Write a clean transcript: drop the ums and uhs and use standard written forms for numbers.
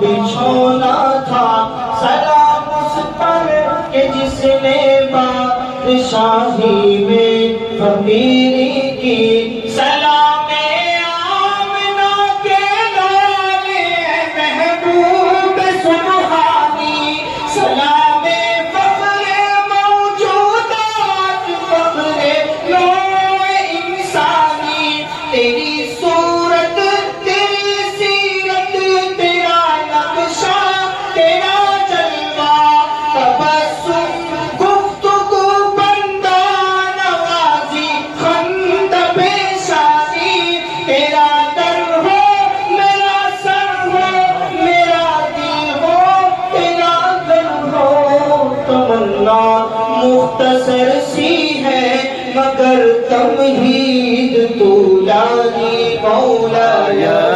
بچھونا تھا سلام اس پر کہ جس نے بادشاہی میں فقیری کی سلام آمنہ کے لال محبوب سبحانی سلام فخر موجودات فخر نوع انسانی تیری صورت تیری سیرت تیرا نقشہ تیرا جلوہ تبسم گفتگو بندہ نوازی خند پیشانی تیرا در ہو میرا سر ہو میرا دل ہو تیرا دل ہو تمنا مختصر سی ہے مگر تمہید تو جانی مولا یا